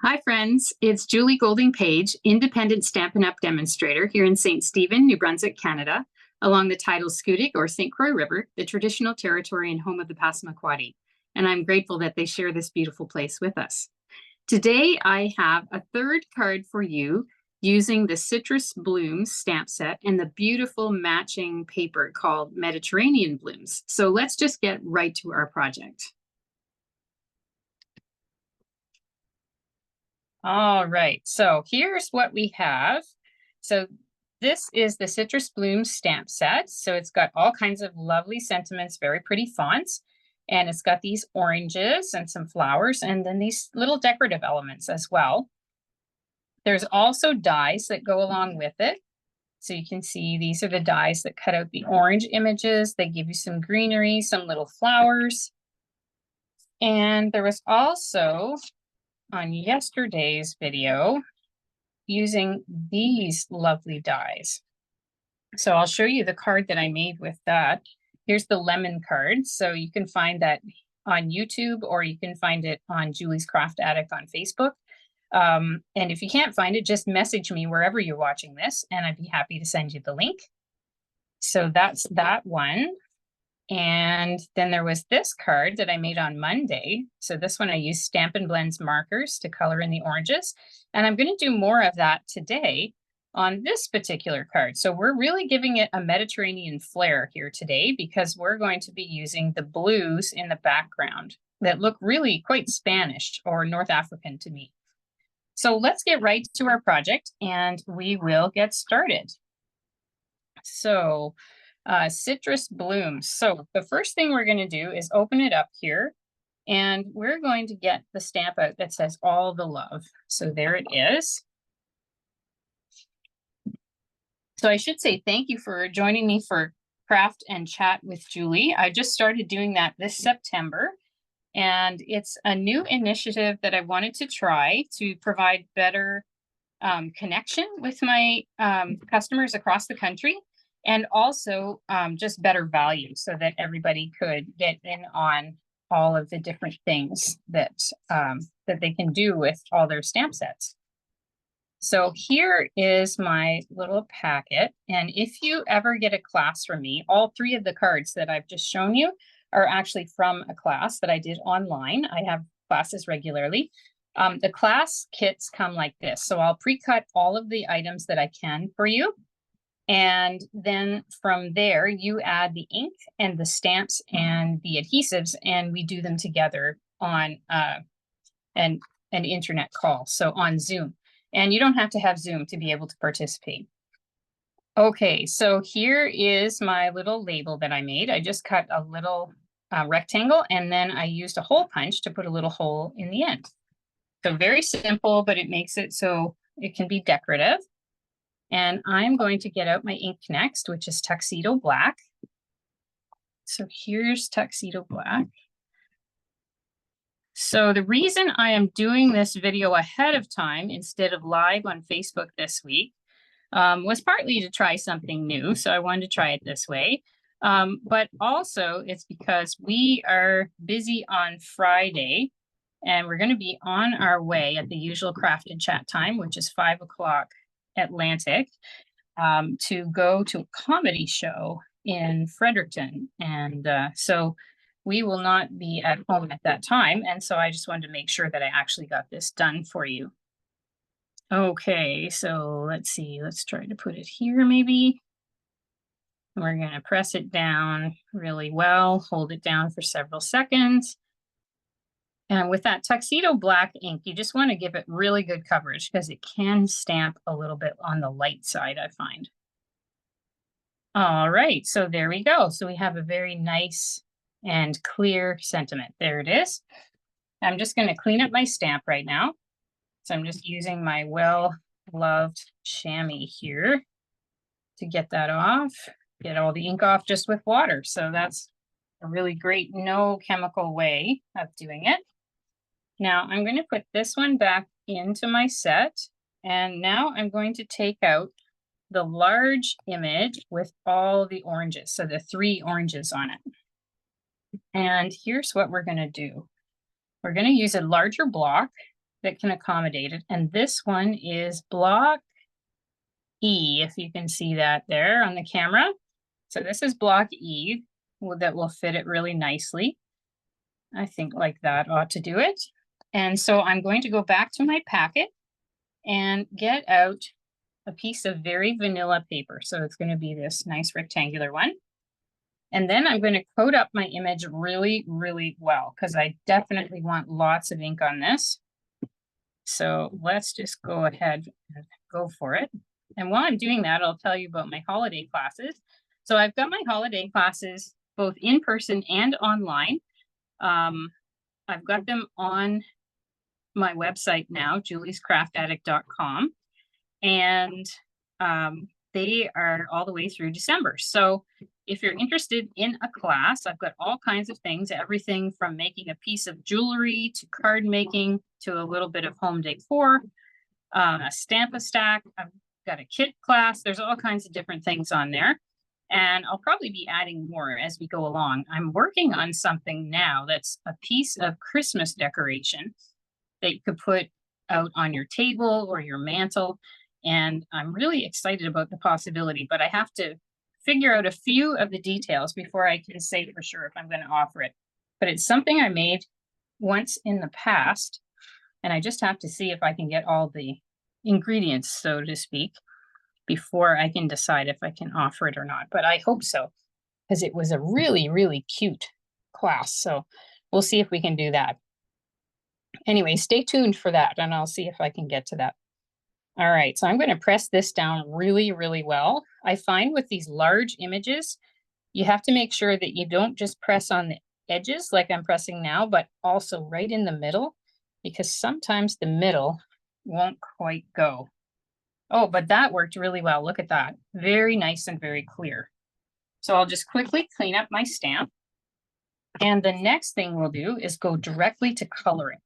Hi, friends. It's Julie Golding Page, independent Stampin' Up! Demonstrator here in St. Stephen, New Brunswick, Canada, along the tidal Scoodic or St. Croix River, the traditional territory and home of the Passamaquoddy. And I'm grateful that they share this beautiful place with us. Today, I have a third card for you using the Citrus Blooms stamp set and the beautiful matching paper called Mediterranean Blooms. So let's just get right to our project. All right, so here's what we have. So this is the Citrus Blooms stamp set. So it's got all kinds of lovely sentiments, very pretty fonts. And it's got these oranges and some flowers, and then these little decorative elements as well. There's also dies that go along with it. So you can see these are the dies that cut out the orange images. They give you some greenery, some little flowers. And there was also, on yesterday's video, using these lovely dies. So I'll show you the card that I made with that. Here's the lemon card. So you can find that on YouTube, or you can find it on Julie's Craft Attic on Facebook. And if you can't find it, just message me wherever you're watching this, and I'd be happy to send you the link. So that's that one. And then there was this card that I made on Monday. So this one I used Stampin' Blends markers to color in the oranges. And I'm going to do more of that today on this particular card. So we're really giving it a Mediterranean flair here today, because we're going to be using the blues in the background that look really quite Spanish or North African to me. So let's get right to our project and we will get started. So Citrus Blooms. So the first thing we're going to do is open it up here, and we're going to get the stamp out that says all the love. So there it is. So I should say thank you for joining me for Craft and Chat with Julie. I just started doing that this September, and it's a new initiative that I wanted to try to provide better connection with my customers across the country. And also just better value, so that everybody could get in on all of the different things that that they can do with all their stamp sets. So here is my little packet. And if you ever get a class from me, all three of the cards that I've just shown you are actually from a class that I did online. I have classes regularly. The class kits come like this. So I'll pre-cut all of the items that I can for you. And then from there, you add the ink and the stamps and the adhesives, and we do them together on an internet call, so on Zoom. And you don't have to have Zoom to be able to participate. Okay, so here is my little label that I made. I just cut a little rectangle, and then I used a hole punch to put a little hole in the end. So very simple, but it makes it so it can be decorative. And I'm going to get out my ink next, which is Tuxedo Black. So here's Tuxedo Black. So the reason I am doing this video ahead of time instead of live on Facebook this week was partly to try something new. So I wanted to try it this way. But also it's because we are busy on Friday, and we're going to be on our way at the usual Craft and Chat time, which is 5 o'clock Atlantic, to go to a comedy show in Fredericton. And so we will not be at home at that time. And so I just wanted to make sure that I actually got this done for you. Okay, so let's see. Let's try to put it here maybe. We're going to press it down really well, hold it down for several seconds. And with that Tuxedo Black ink, you just want to give it really good coverage, because it can stamp a little bit on the light side, I find. All right, so there we go. So we have a very nice and clear sentiment. There it is. I'm just going to clean up my stamp right now. So I'm just using my well-loved chamois here to get that off, get all the ink off just with water. So that's a really great no chemical way of doing it. Now I'm going to put this one back into my set, and now I'm going to take out the large image with all the oranges, so the 3 oranges on it. And here's what we're going to do. We're going to use a larger block, that can accommodate it. And this one is block E, if you can see that there on the camera. So this is block E that will fit it really nicely. I think like that ought to do it. And so I'm going to go back to my packet and get out a piece of very vanilla paper. So it's going to be this nice rectangular one. And then I'm going to coat up my image really, really well, because I definitely want lots of ink on this. So let's just go ahead and go for it. And while I'm doing that, I'll tell you about my holiday classes. So I've got my holiday classes both in person and online. I've got them on my website now, juliescraftaddict.com. And they are all the way through December. So if you're interested in a class, I've got all kinds of things, everything from making a piece of jewelry to card making to a little bit of home decor, a Stamp-A-Stack. I've got a kit class. There's all kinds of different things on there. And I'll probably be adding more as we go along. I'm working on something now that's a piece of Christmas decoration that you could put out on your table or your mantle. And I'm really excited about the possibility, but I have to figure out a few of the details before I can say for sure if I'm going to offer it. But it's something I made once in the past, and I just have to see if I can get all the ingredients, so to speak, before I can decide if I can offer it or not. But I hope so, because it was a really, really cute class. So we'll see if we can do that. Anyway, stay tuned for that, and I'll see if I can get to that. All right, so I'm going to press this down really, really well. I find with these large images, you have to make sure that you don't just press on the edges like I'm pressing now, but also right in the middle, because sometimes the middle won't quite go. Oh, but that worked really well. Look at that. Very nice and very clear. So I'll just quickly clean up my stamp. And the next thing we'll do is go directly to coloring.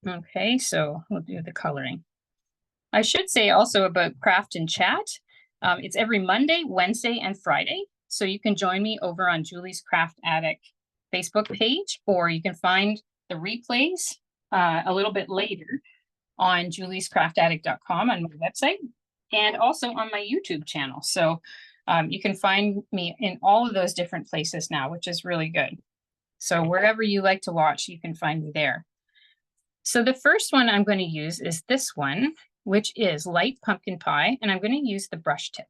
Okay, so we'll do the coloring. I should say also about Craft and Chat. It's every Monday, Wednesday, and Friday. So you can join me over on Julie's Craft Addict Facebook page, or you can find the replays a little bit later on juliescraftaddict.com on my website, and also on my YouTube channel. So you can find me in all of those different places now, which is really good. So wherever you like to watch, you can find me there. So the first one I'm going to use is this one, which is Light Pumpkin Pie, and I'm going to use the brush tip.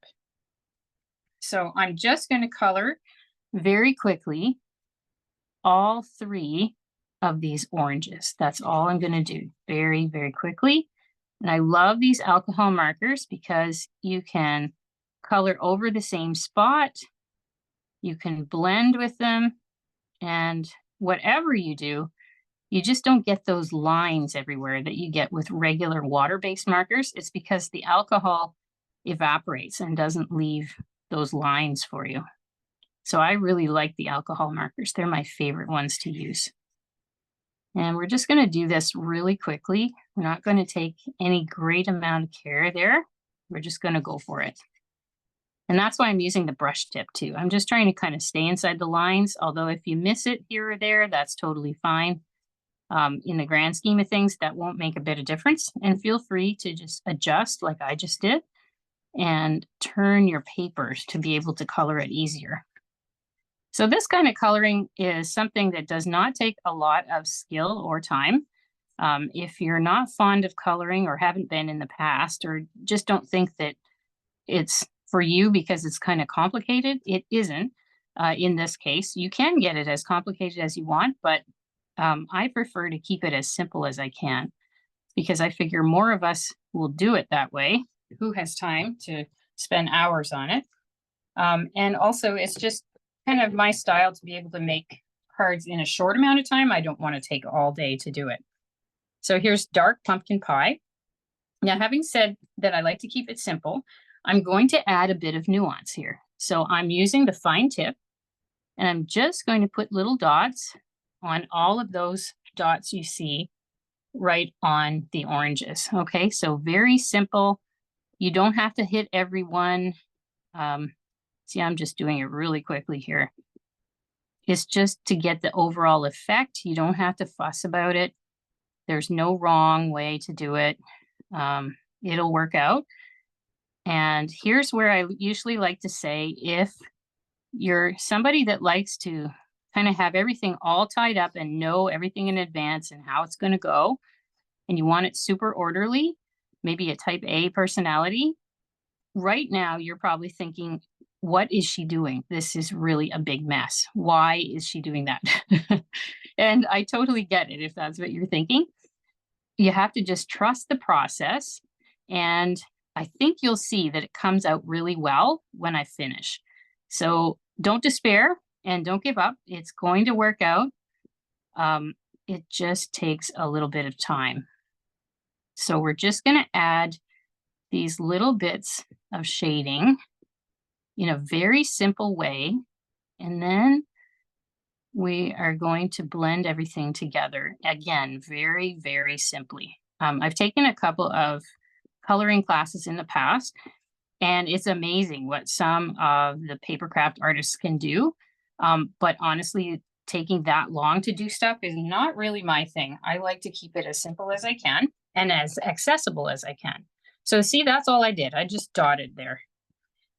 So I'm just going to color very quickly all three of these oranges. That's all I'm going to do very, very quickly. And I love these alcohol markers because you can color over the same spot. You can blend with them, and whatever you do, you just don't get those lines everywhere that you get with regular water-based markers. It's because the alcohol evaporates and doesn't leave those lines for you. So I really like the alcohol markers. They're my favorite ones to use. And we're just going to do this really quickly. We're not going to take any great amount of care there. We're just going to go for it. And that's why I'm using the brush tip too. I'm just trying to kind of stay inside the lines, although if you miss it here or there, that's totally fine. In the grand scheme of things, that won't make a bit of difference. And feel free to just adjust like I just did and turn your papers to be able to color it easier. So this kind of coloring is something that does not take a lot of skill or time. If you're not fond of coloring or haven't been in the past, or just don't think that it's for you because it's kind of complicated, it isn't. In this case, you can get it as complicated as you want, but I prefer to keep it as simple as I can, because I figure more of us will do it that way. Who has time to spend hours on it? And also, it's just kind of my style to be able to make cards in a short amount of time. I don't want to take all day to do it. So here's Dark Pumpkin Pie. Now, having said that I like to keep it simple, I'm going to add a bit of nuance here. So I'm using the fine tip, and I'm just going to put little dots on all of those dots you see right on the oranges. Okay, so very simple. You don't have to hit every one. See, I'm just doing it really quickly here. It's just to get the overall effect. You don't have to fuss about it. There's no wrong way to do it. It'll work out. And here's where I usually like to say, if you're somebody that likes to kind of have everything all tied up and know everything in advance and how it's going to go, and you want it super orderly, maybe a type A personality, right now you're probably thinking, what is she doing? This is really a big mess. Why is she doing that? And I totally get it if that's what you're thinking. You have to just trust the process. And I think you'll see that it comes out really well when I finish. So don't despair and don't give up. It's going to work out. It just takes a little bit of time. So we're just going to add these little bits of shading in a very simple way. And then we are going to blend everything together. Again, very, very simply. I've taken a couple of coloring classes in the past, and it's amazing what some of the paper craft artists can do. But honestly, taking that long to do stuff is not really my thing. I like to keep it as simple as I can and as accessible as I can. So see, that's all I did. I just dotted there.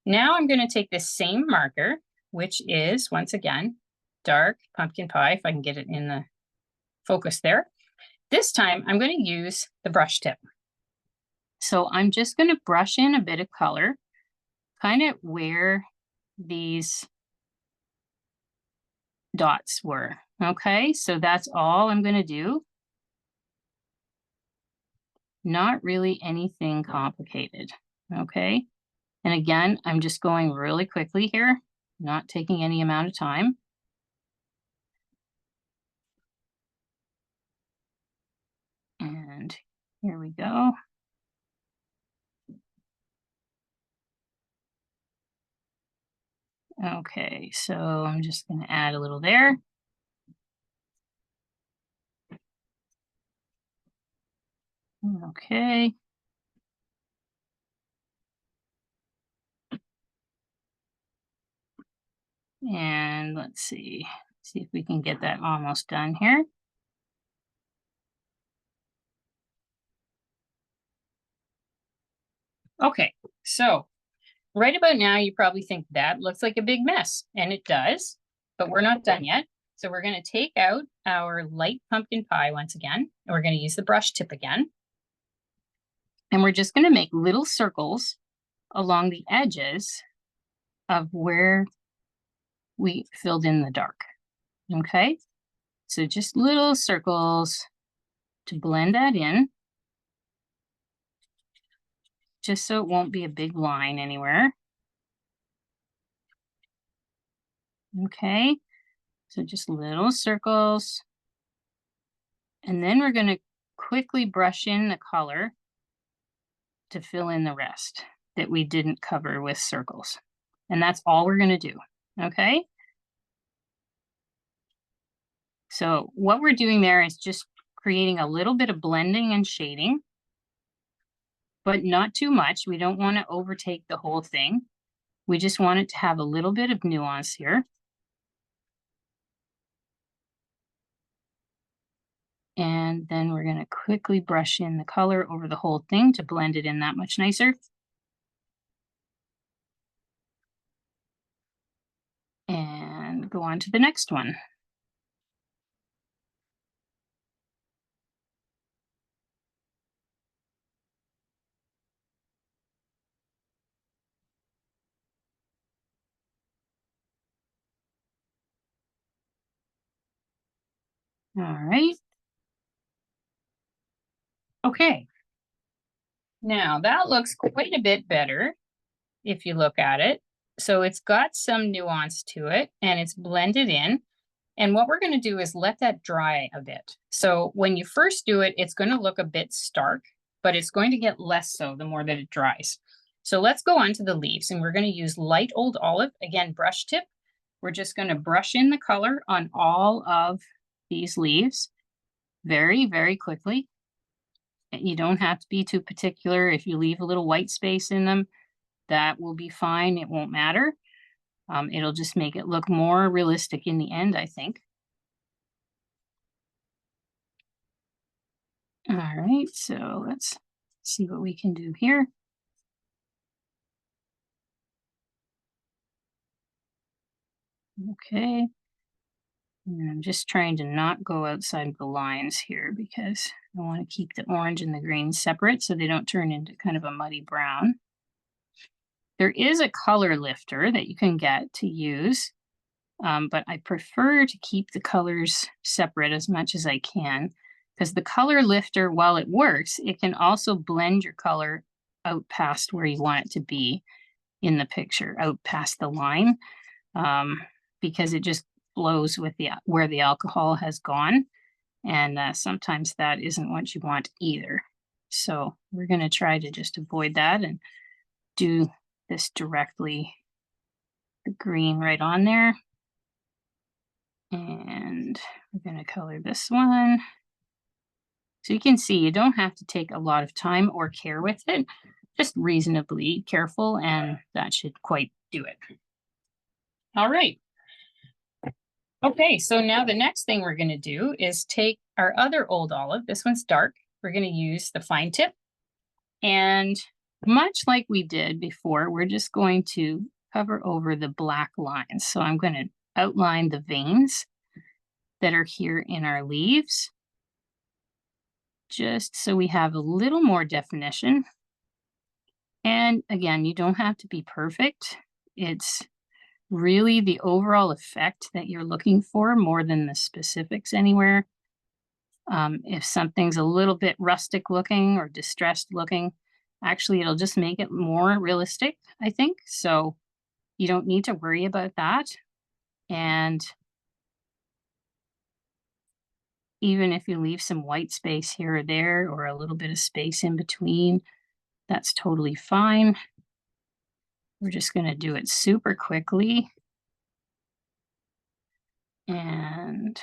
Now I'm going to take this same marker, which is, once again, dark pumpkin pie, if I can get it in the focus there. This time I'm going to use the brush tip. So I'm just going to brush in a bit of color, kind of where these dots were. Okay, so that's all I'm going to do. Not really anything complicated. Okay, and again, I'm just going really quickly here, not taking any amount of time. And here we go. Okay, so I'm just going to add a little there. Okay. And let's see if we can get that almost done here. Okay, so right about now, you probably think that looks like a big mess, and it does, but we're not done yet. So we're going to take out our light pumpkin pie once again, and we're going to use the brush tip again. And we're just going to make little circles along the edges of where we filled in the dark. Okay, so just little circles to blend that in, just so it won't be a big line anywhere. Okay, so just little circles. And then we're going to quickly brush in the color to fill in the rest that we didn't cover with circles. And that's all we're going to do. Okay. So what we're doing there is just creating a little bit of blending and shading, but not too much. We don't want to overtake the whole thing. We just want it to have a little bit of nuance here. And then we're going to quickly brush in the color over the whole thing to blend it in that much nicer. And go on to the next one. All right. Okay. Now that looks quite a bit better if you look at it. So it's got some nuance to it and it's blended in. And what we're going to do is let that dry a bit. So when you first do it, it's going to look a bit stark, but it's going to get less so the more that it dries. So let's go on to the leaves, and we're going to use light old olive, again, brush tip. We're just going to brush in the color on all of these leaves very, very quickly. And you don't have to be too particular. If you leave a little white space in them, that will be fine. It won't matter. It'll just make it look more realistic in the end, I think. All right, so let's see what we can do here. Okay. And I'm just trying to not go outside the lines here because I want to keep the orange and the green separate so they don't turn into kind of a muddy brown. There is a color lifter that you can get to use, but I prefer to keep the colors separate as much as I can because the color lifter, while it works, it can also blend your color out past where you want it to be in the picture, out past the line, because it just flows with the where the alcohol has gone, and sometimes that isn't what you want either. So we're going to try to just avoid that and do this directly, the green right on there. And we're going to color this one. So you can see you don't have to take a lot of time or care with it, just reasonably careful, and that should quite do it. All right. Okay, so now the next thing we're going to do is take our other old olive. This one's dark. We're going to use the fine tip. And much like we did before, we're just going to cover over the black lines. So I'm going to outline the veins that are here in our leaves, just so we have a little more definition. And again, you don't have to be perfect. It's really the overall effect that you're looking for more than the specifics anywhere. If something's a little bit rustic looking or distressed looking, actually it'll just make it more realistic, I think. So you don't need to worry about that. And even if you leave some white space here or there or a little bit of space in between, that's totally fine. We're just going to do it super quickly. And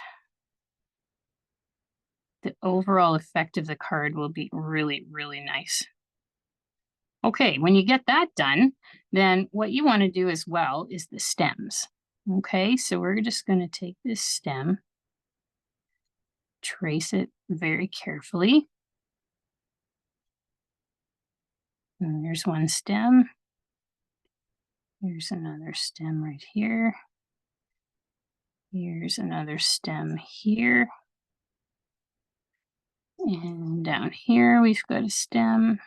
the overall effect of the card will be really, really nice. Okay, when you get that done, then what you want to do as well is the stems. Okay, so we're just going to take this stem, trace it very carefully. And there's one stem. Here's another stem right here. Here's another stem here. And down here, we've got a stem.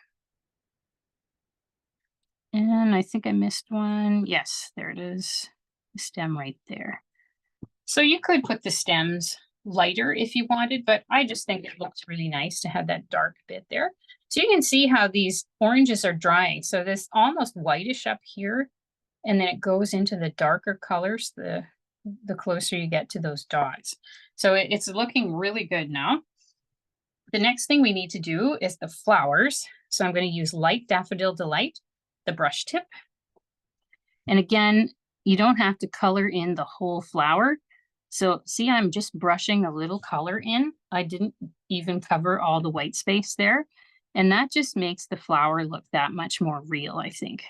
And I think I missed one. Yes, there it is. The stem right there. So you could put the stems lighter if you wanted, but I just think it looks really nice to have that dark bit there. So you can see how these oranges are drying. So this almost whitish up here, and then it goes into the darker colors the closer you get to those dots. So it's looking really good now. The next thing we need to do is the flowers. So I'm going to use Light Daffodil Delight, the brush tip. And again, you don't have to color in the whole flower. So see, I'm just brushing a little color in. I didn't even cover all the white space there. And that just makes the flower look that much more real, I think.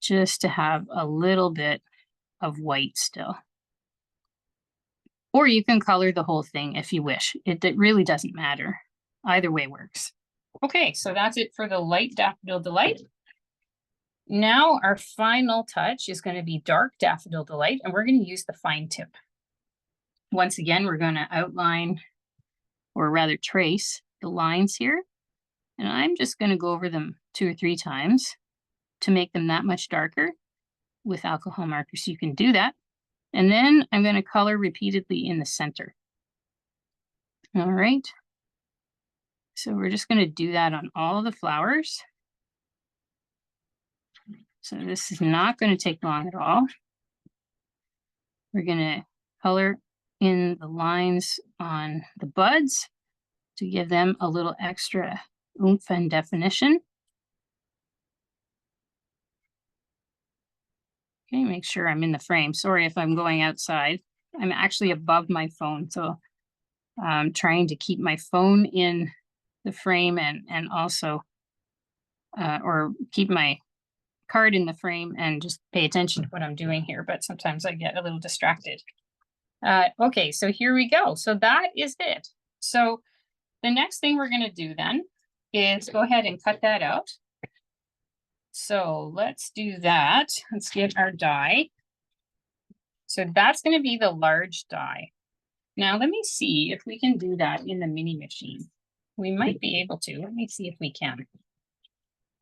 Just to have a little bit of white still. Or you can color the whole thing if you wish. It really doesn't matter. Either way works. Okay, so that's it for the Light Daffodil Delight. Now our final touch is going to be Dark Daffodil Delight, and we're going to use the fine tip. Once again, we're going to outline, or rather trace, the lines here. And I'm just going to go over them 2 or 3 times to make them that much darker. With alcohol markers, you can do that. And then I'm going to color repeatedly in the center. All right. So we're just going to do that on all the flowers. So this is not going to take long at all. We're going to color in the lines on the buds to give them a little extra oomph and definition. Okay, make sure I'm in the frame. Sorry if I'm going outside. I'm actually above my phone, so I'm trying to keep my phone in the frame and also, or keep my card in the frame and just pay attention to what I'm doing here, but sometimes I get a little distracted. Okay, so here we go. So that is it. So the next thing we're gonna do then is go ahead and cut that out. So let's do that. Let's get our die. So that's gonna be the large die. Now let me see if we can do that in the mini machine. We might be able to. Let me see if we can.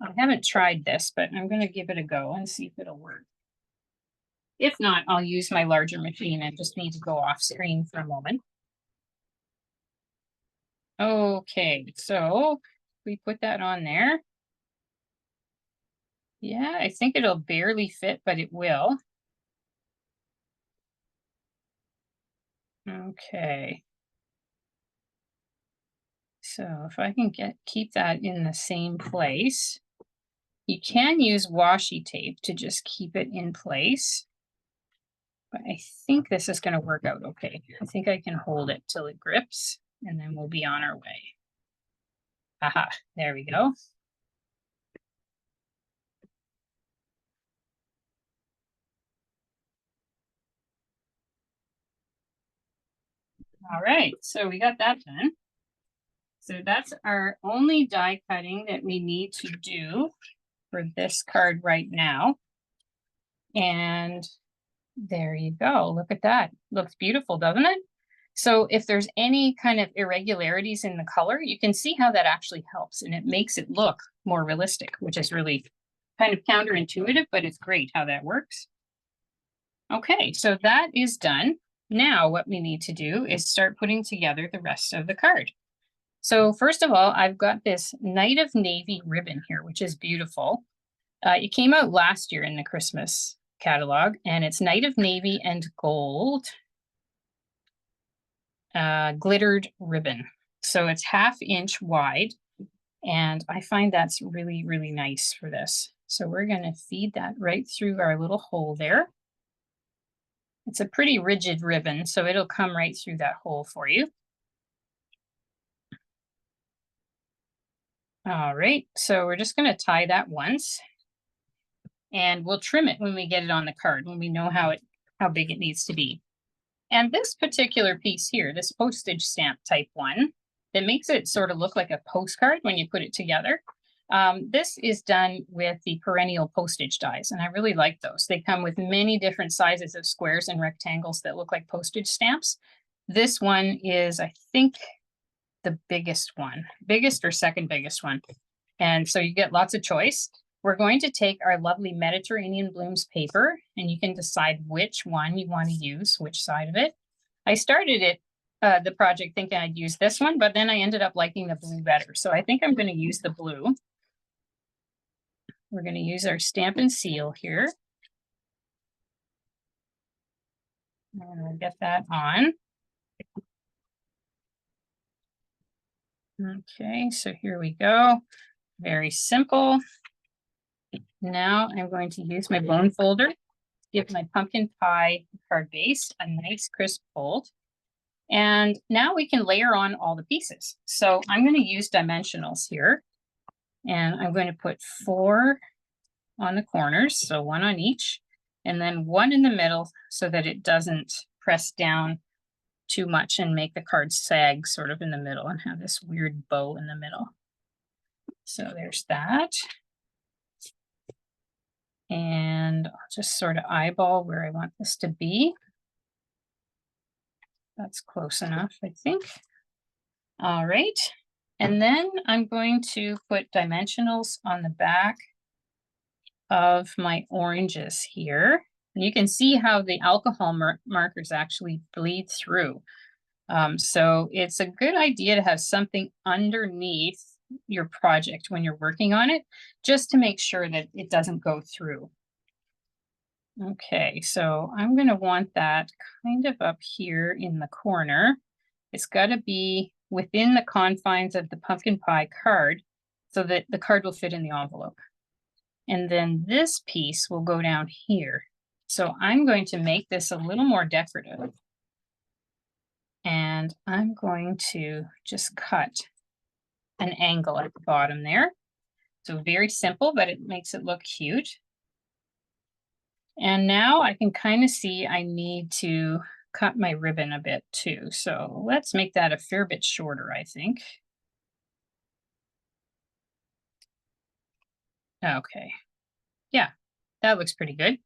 I haven't tried this, but I'm gonna give it a go and see if it'll work. If not, I'll use my larger machine and just need to go off screen for a moment. Okay, so we put that on there. Yeah, I think it'll barely fit, but it will. Okay. So if I can keep that in the same place, you can use washi tape to just keep it in place. But I think this is going to work out okay. I think I can hold it till it grips and then we'll be on our way. Aha, there we go. All right, so we got that done. So that's our only die cutting that we need to do for this card right now. And there you go. Look at that. Looks beautiful, doesn't it? So if there's any kind of irregularities in the color, you can see how that actually helps and it makes it look more realistic, which is really kind of counterintuitive, but it's great how that works. Okay, so that is done. Now what we need to do is start putting together the rest of the card. So first of all, I've got this Night of Navy ribbon here, which is beautiful. It came out last year in the Christmas catalog, and it's Night of Navy and Gold glittered ribbon. So it's 1/2 inch wide, and I find that's really, really nice for this. So we're going to feed that right through our little hole there. It's a pretty rigid ribbon, so it'll come right through that hole for you. All right, so we're just going to tie that once, and we'll trim it when we get it on the card, when we know how big it needs to be. And this particular piece here, this postage stamp type one, that makes it sort of look like a postcard when you put it together. This is done with the perennial postage dies, and I really like those. They come with many different sizes of squares and rectangles that look like postage stamps. This one is, I think, the biggest one, biggest or second biggest one. And so you get lots of choice. We're going to take our lovely Mediterranean Blooms paper, and you can decide which one you want to use, which side of it. I started it, the project, thinking I'd use this one, but then I ended up liking the blue better. So I think I'm going to use the blue. We're going to use our Stampin' Seal here. And we'll get that on. Okay, so here we go. Very simple. Now I'm going to use my bone folder, give my pumpkin pie card base a nice crisp fold. And now we can layer on all the pieces. So I'm going to use dimensionals here. And I'm going to put 4 on the corners, so 1 on each, and then 1 in the middle so that it doesn't press down too much and make the card sag sort of in the middle and have this weird bow in the middle. So there's that. And I'll just sort of eyeball where I want this to be. That's close enough, I think. All right. And then I'm going to put dimensionals on the back of my oranges here. And you can see how the alcohol markers actually bleed through. So it's a good idea to have something underneath your project when you're working on it, just to make sure that it doesn't go through. Okay, so I'm going to want that kind of up here in the corner. It's got to be within the confines of the pumpkin pie card so that the card will fit in the envelope. And then this piece will go down here. So I'm going to make this a little more decorative. And I'm going to just cut an angle at the bottom there. So very simple, but it makes it look cute. And now I can kind of see I need to cut my ribbon a bit too. So let's make that a fair bit shorter, I think. Okay. Yeah, that looks pretty good.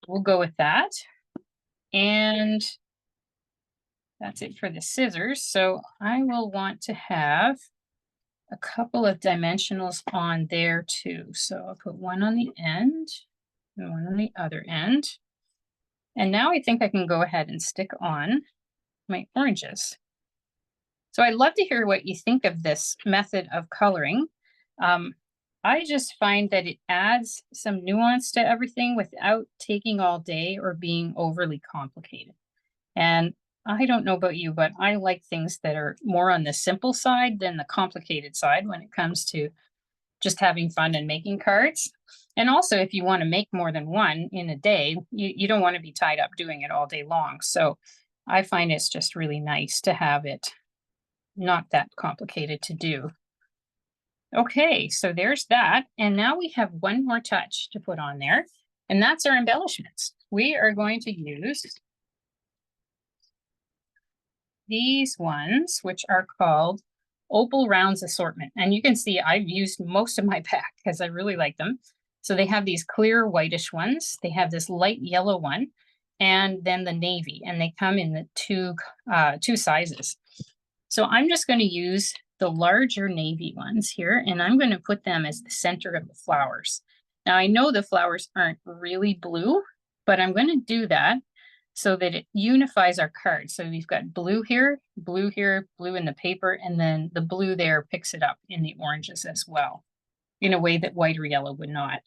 We'll go with that. And that's it for the scissors. So I will want to have a couple of dimensionals on there too. So I'll put one on the end and one on the other end. And now I think I can go ahead and stick on my oranges. So I'd love to hear what you think of this method of coloring. Um, I just find that it adds some nuance to everything without taking all day or being overly complicated. And I don't know about you, but I like things that are more on the simple side than the complicated side when it comes to just having fun and making cards. And also, if you want to make more than one in a day, you don't want to be tied up doing it all day long. So I find it's just really nice to have it not that complicated to do. Okay, so there's that. And now we have one more touch to put on there, and that's our embellishments. We are going to use these ones, which are called Opal Rounds Assortment. And you can see I've used most of my pack because I really like them. So they have these clear whitish ones. They have this light yellow one, and then the navy, and they come in the two sizes. So I'm just going to use the larger navy ones here, and I'm going to put them as the center of the flowers. Now I know the flowers aren't really blue, but I'm going to do that so that it unifies our card. So we've got blue here, blue in the paper, and then the blue there picks it up in the oranges as well, in a way that white or yellow would not.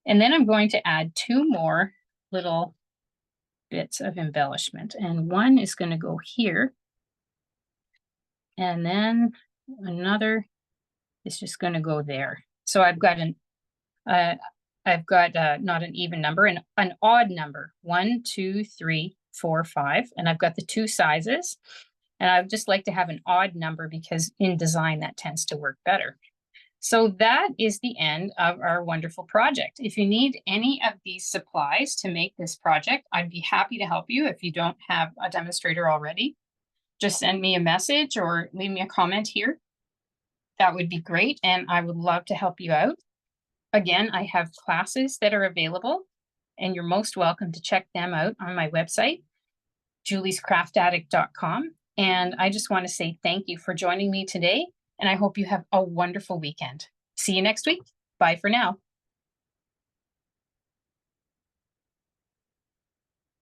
And then I'm going to add two more little bits of embellishment, and one is going to go here. And then another is just going to go there. So I've got not an even number, an odd number, 1, 2, 3, 4, 5, and I've got the two sizes. And I would just like to have an odd number because in design that tends to work better. So that is the end of our wonderful project. If you need any of these supplies to make this project, I'd be happy to help you if you don't have a demonstrator already. Just send me a message or leave me a comment here. That would be great, and I would love to help you out. Again, I have classes that are available, and you're most welcome to check them out on my website, juliescraftaddict.com. And I just want to say thank you for joining me today, and I hope you have a wonderful weekend. See you next week. Bye for now.